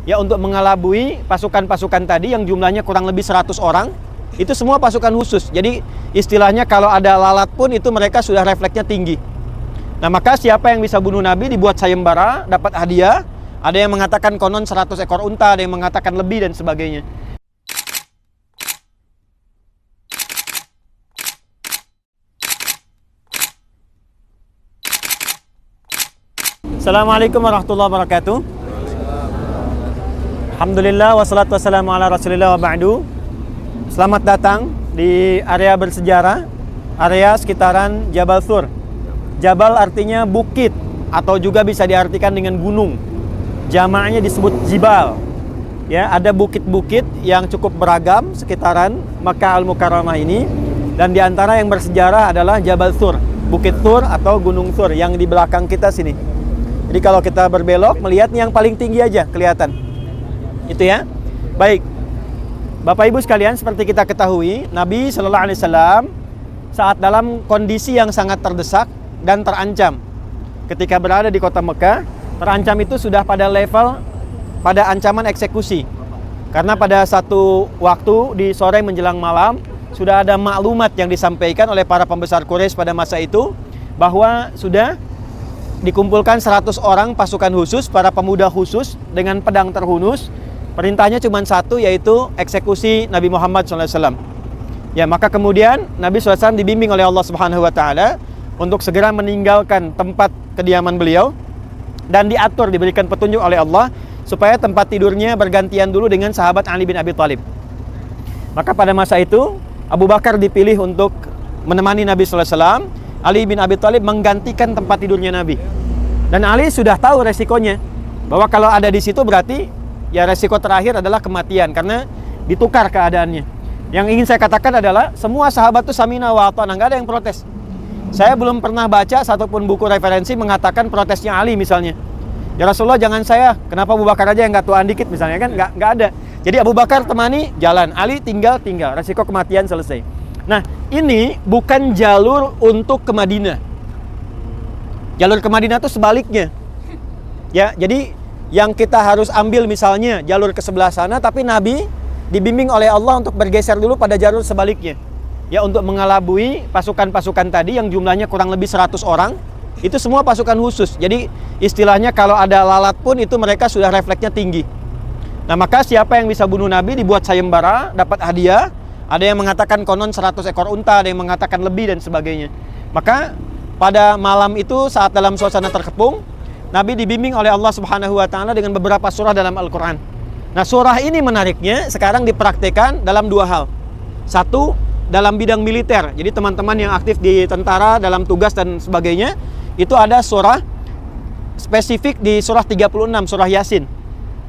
ya untuk mengelabui pasukan-pasukan tadi yang jumlahnya kurang lebih 100 orang. Itu semua pasukan khusus. Jadi istilahnya kalau ada lalat pun itu mereka sudah refleksnya tinggi. Nah, maka siapa yang bisa bunuh Nabi dibuat sayembara, dapat hadiah. Ada yang mengatakan konon 100 ekor unta, ada yang mengatakan lebih dan sebagainya. Assalamualaikum warahmatullahi wabarakatuh. Alhamdulillah wassalatu wassalamu ala rasulillah wa ba'du. Selamat datang di area bersejarah, area sekitaran Jabal Thur. Jabal artinya bukit atau juga bisa diartikan dengan gunung. Jamaknya disebut jibal. Ya, ada bukit-bukit yang cukup beragam sekitaran Makkah Al-Mukarramah ini, dan di antara yang bersejarah adalah Jabal Thur, Bukit Thur atau Gunung Thur yang di belakang kita sini. Jadi kalau kita berbelok melihat yang paling tinggi aja kelihatan. Itu ya. Baik. Bapak Ibu sekalian, seperti kita ketahui, Nabi Shallallahu Alaihi Wasallam saat dalam kondisi yang sangat terdesak dan terancam. Ketika berada di kota Mekah, terancam itu sudah pada level pada ancaman eksekusi. Karena pada satu waktu di sore menjelang malam sudah ada maklumat yang disampaikan oleh para pembesar Quraisy pada masa itu bahwa sudah dikumpulkan 100 orang pasukan khusus, para pemuda khusus dengan pedang terhunus. Perintahnya cuma satu, yaitu eksekusi Nabi Muhammad SAW. Ya, maka kemudian Nabi SAW dibimbing oleh Allah Subhanahu Wa Taala untuk segera meninggalkan tempat kediaman beliau dan diatur, diberikan petunjuk oleh Allah supaya tempat tidurnya bergantian dulu dengan sahabat Ali bin Abi Thalib. Maka pada masa itu Abu Bakar dipilih untuk menemani Nabi SAW. Ali bin Abi Thalib menggantikan tempat tidurnya Nabi. Dan Ali sudah tahu resikonya, bahwa kalau ada di situ berarti ya resiko terakhir adalah kematian, karena ditukar keadaannya. Yang ingin saya katakan adalah semua sahabat itu samina wa ata'na, nggak ada yang protes. Saya belum pernah baca satupun buku referensi mengatakan protesnya Ali misalnya. Ya Rasulullah jangan saya, kenapa Abu Bakar aja yang nggak tuaan dikit misalnya, kan nggak ada. Jadi Abu Bakar temani jalan, Ali tinggal, resiko kematian selesai. Nah, ini bukan jalur untuk ke Madinah. Jalur ke Madinah itu sebaliknya. Ya, jadi yang kita harus ambil misalnya jalur ke sebelah sana, tapi Nabi dibimbing oleh Allah untuk bergeser dulu pada jalur sebaliknya. Ya, untuk mengelabui pasukan-pasukan tadi yang jumlahnya kurang lebih 100 orang. Itu semua pasukan khusus. Jadi istilahnya kalau ada lalat pun itu mereka sudah refleksnya tinggi. Nah, maka siapa yang bisa bunuh Nabi dibuat sayembara, dapat hadiah. Ada yang mengatakan konon 100 ekor unta, ada yang mengatakan lebih dan sebagainya. Maka pada malam itu saat dalam suasana terkepung, Nabi dibimbing oleh Allah Subhanahu Wa Taala dengan beberapa surah dalam Al-Quran. Nah, surah ini menariknya sekarang dipraktekkan dalam dua hal. Satu, dalam bidang militer. Jadi teman-teman yang aktif di tentara dalam tugas dan sebagainya, itu ada surah spesifik di surah 36, surah Yasin,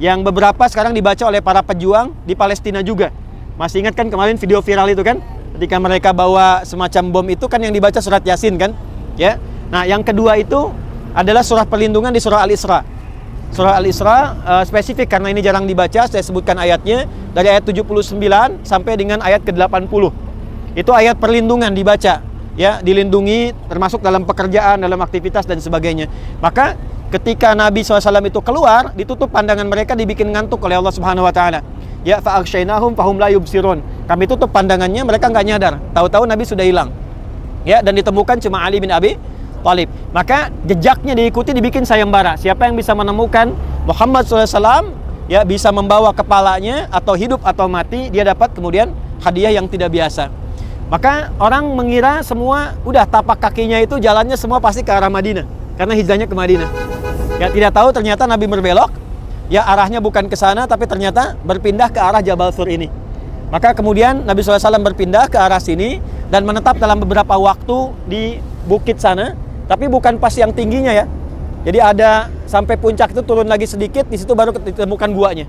yang beberapa sekarang dibaca oleh para pejuang di Palestina juga. Masih ingat kan kemarin video viral itu kan? Ketika mereka bawa semacam bom itu kan yang dibaca surat Yasin kan? Ya. Nah, yang kedua itu adalah surah perlindungan di surah Al-Isra. Surah Al-Isra spesifik karena ini jarang dibaca, saya sebutkan ayatnya dari ayat 79 sampai dengan ayat ke-80. Itu ayat perlindungan dibaca, ya, dilindungi termasuk dalam pekerjaan, dalam aktivitas dan sebagainya. Maka ketika Nabi SAW itu keluar, ditutup pandangan mereka, dibikin ngantuk oleh Allah Subhanahu Wa Taala. Ya, fa'akshaynahum fahum la yubsirun. Kami tutup pandangannya, mereka nggak nyadar. Tahu-tahu Nabi sudah hilang. Ya, dan ditemukan cuma Ali bin Abi Thalib. Maka jejaknya diikuti, dibikin sayembara. Siapa yang bisa menemukan Muhammad SAW, ya, bisa membawa kepalanya atau hidup atau mati, dia dapat kemudian hadiah yang tidak biasa. Maka orang mengira semua udah tapak kakinya itu jalannya semua pasti ke arah Madinah, karena hijrahnya ke Madinah. Ya, tidak tahu ternyata Nabi berbelok. Ya, arahnya bukan ke sana, tapi ternyata berpindah ke arah Jabal Thur ini. Maka kemudian Nabi SAW berpindah ke arah sini dan menetap dalam beberapa waktu di bukit sana, tapi bukan pas yang tingginya ya. Jadi ada sampai puncak itu turun lagi sedikit, di situ baru ditemukan guanya.